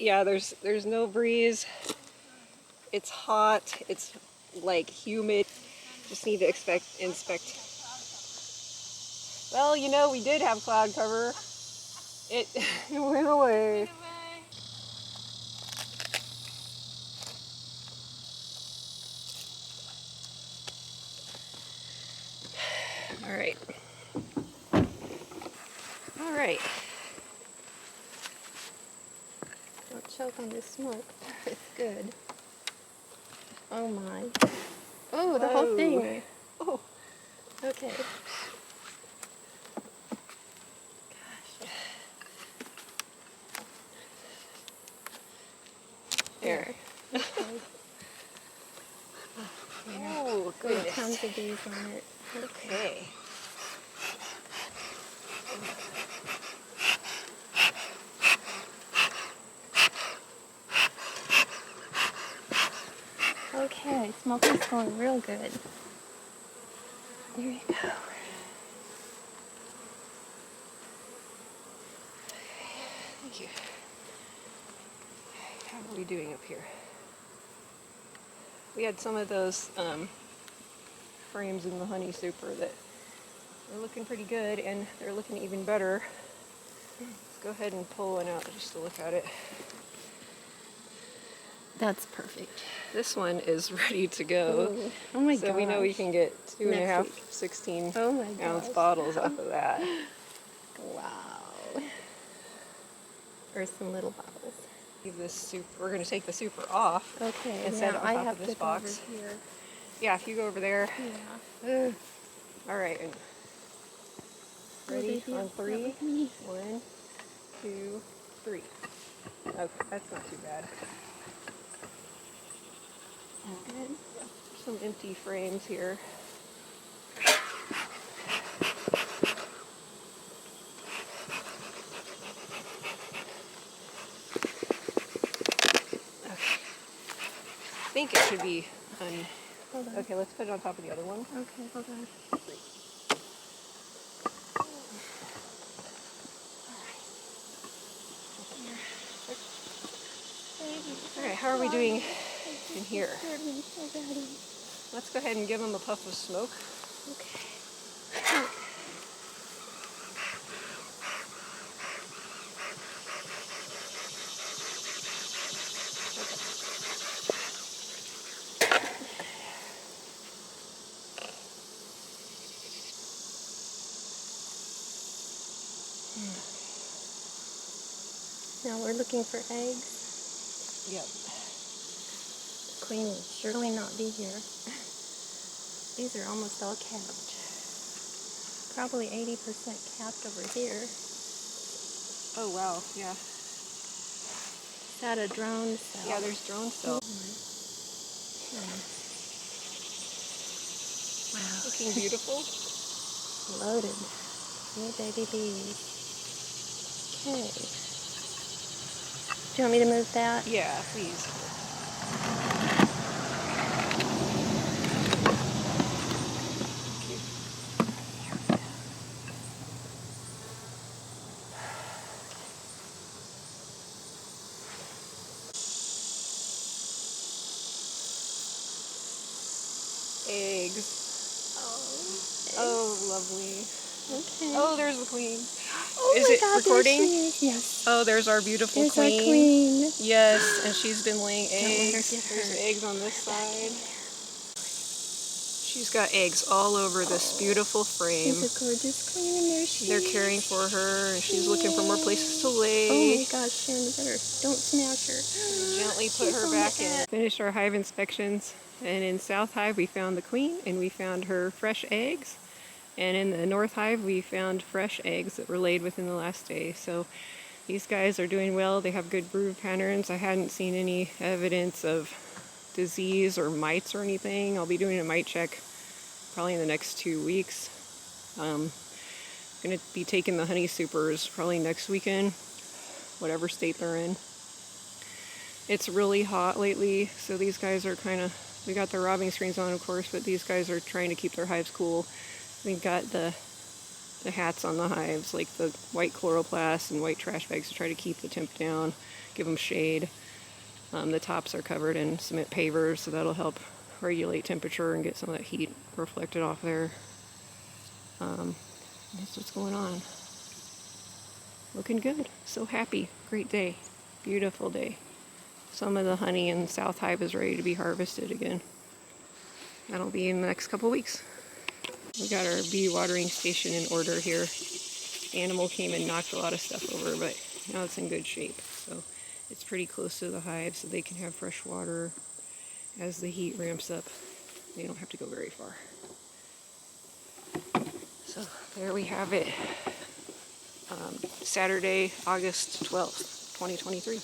Yeah, there's no breeze. It's hot. It's like humid. Just need to inspect. Well, you know, we did have cloud cover. It went away. All right. All right. Don't choke on the smoke. It's good. Oh my. Oh, the whole thing. Oh. Okay. There. Okay. Oh, Little goodness. tons of bees on it. Okay. Okay, smoking's going real good. There you go. Thank you. How are we doing up here? We had some of those frames in the honey super that are looking pretty good, and they're looking even better. Let's go ahead and pull one out just to look at it. That's perfect. This one is ready to go. Ooh. Oh my god. So we know we can get 2.5 week. 16-ounce bottles off of that. Wow. Or some little bottles. Leave this super. We're going to take the super off. Okay. And set it now on I top have of this to go box. over here. Yeah, if you go over there. Yeah. All right. Ready on 3. 1, 2, 3. Okay, that's not too bad. Good. Some empty frames here. Okay. I think it should be on. Hold on. Okay, let's put it on top of the other one. Okay, hold on. Alright, how are we doing in here? Already. Let's go ahead and give them a puff of smoke. Okay. Now we're looking for eggs. Yep. The queen will surely not be here. These are almost all capped. Probably 80% capped over here. Oh wow, yeah. Is that a drone cell? Yeah, there's drone cells. Wow. Looking beautiful. Loaded. New baby bees. Okay. Do you want me to move that? Yeah, please. Eggs. Oh, lovely. Okay. Oh, there's the queen. Oh Is my it God, recording? there she is. Yes. Oh, there's our beautiful There's queen. our queen. Yes, and she's been laying Don't let her eggs. get There's hurt. eggs on this side. She's got eggs all over this beautiful frame. She's a gorgeous queen, and there she is. They're caring for her, and she's looking for more places to lay. Oh my gosh, Sharon, better don't smash her. Gently put She's her on back the in. edge. Finished our hive inspections, and in South Hive we found the queen, and we found her fresh eggs. And in the North Hive we found fresh eggs that were laid within the last day. So these guys are doing well. They have good brood patterns. I hadn't seen any evidence of disease or mites or anything. I'll be doing a mite check probably in the next 2 weeks. I'm going to be taking the honey supers probably next weekend, whatever state they're in. It's really hot lately, so these guys are kind of, we got their robbing screens on, of course, but these guys are trying to keep their hives cool. We've got the hats on the hives, like the white chloroplasts and white trash bags to try to keep the temp down. give them shade. The tops are covered in cement pavers, so that'll help regulate temperature and get some of that heat reflected off there. That's what's going on. Looking good. So happy. Great day. Beautiful day. Some of the honey in South Hive is ready to be harvested again. That'll be in the next couple weeks. We got our bee watering station in order here. The animal came and knocked a lot of stuff over, but now it's in good shape. So it's pretty close to the hive, so they can have fresh water as the heat ramps up. They don't have to go very far. So there we have it. Saturday, August 12th, 2023.